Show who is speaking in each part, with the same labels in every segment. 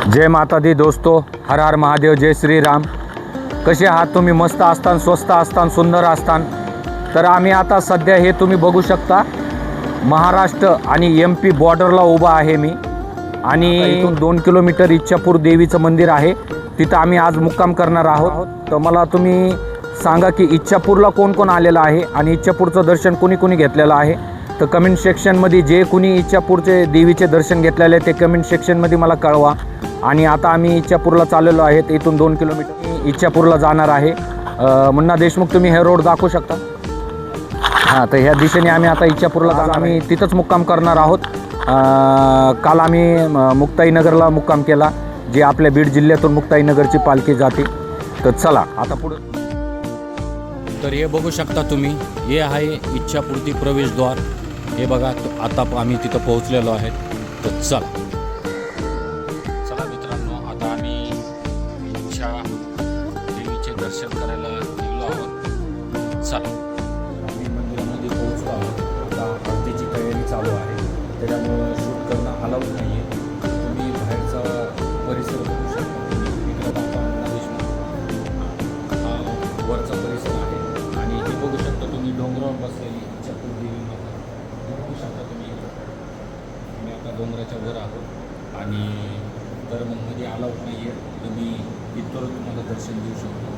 Speaker 1: जय माता दी दोस्तों, हर हर महादेव, जय श्रीराम. कसे आहात तुम्ही? मस्त असतान, स्वस्त असतान, सुंदर असतान. तर आम्ही आता सध्या हे तुम्ही बघू शकता महाराष्ट्र आणि एम पी बॉर्डरला उभा आहे मी. आणि इथून 2 किलोमीटर इच्छापूर देवीचं मंदिर आहे, तिथं आम्ही आज मुक्काम करणार आहोत. तर मला तुम्ही सांगा की इच्छापूरला कोण कोण आलेलं आहे आणि इच्छापूरचं दर्शन कोणी कोणी घेतलेलं आहे. तर कमेंट सेक्शनमध्ये जे कोणी इच्छापूरचे देवीचे दर्शन घेतलेले आहे ते कमेंट सेक्शनमध्ये मला कळवा. आणि आता आम्ही इच्छापूरला चाललेलो आहे. इथून 2 किलोमीटर इच्छापूरला जाणार आहे. मुन्ना देशमुख, तुम्ही हे रोड दाखवू शकता? हां, तर ह्या दिशेने आम्ही आता इच्छापूरला जाणार. आम्ही तिथंच मुक्काम करणार आहोत. काल आम्ही मुक्ताईनगरला मुक्काम केला, जे आपल्या बीड जिल्ह्यातून मुक्ताईनगरची पालखी जाते. तर चला आता पुढं. तर हे बघू शकता तुम्ही, हे आहे इच्छापूरती प्रवेशद्वार. हे बघा, आता आम्ही तिथं पोहोचलेलो आहे. तर चला मित्रांनो, आता आम्ही इच्छा देवीचे दर्शन करायला निघलो आहोत. चला, आम्ही मंदिरामध्ये पोहोचलो आहोत. आता आरतीची तयारी चालू आहे, त्याच्यामुळं शूट करणं अलाउड नाही आहे. तुम्ही बाहेरचा परिसर बघू शकता. इकडं मुन्ना देशमुख, हा वरचा परिसर आहे. आणि हे बघू शकता तुम्ही डोंगरावर बसलेली इच्छापूर देवी माता बघू शकता तुम्ही. आम्ही आता डोंगराच्या वर आहोत आणि तर मग मध्ये अलाउड नाही आहे. तुम्ही इथवर तुम्हाला दर्शन देऊ शकतो.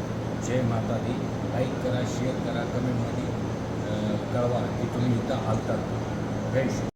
Speaker 1: जय माता दी. लाईक करा, शेअर करा, कमेंटमध्ये कळवा की तुम्ही इथं आलतात. जय श्री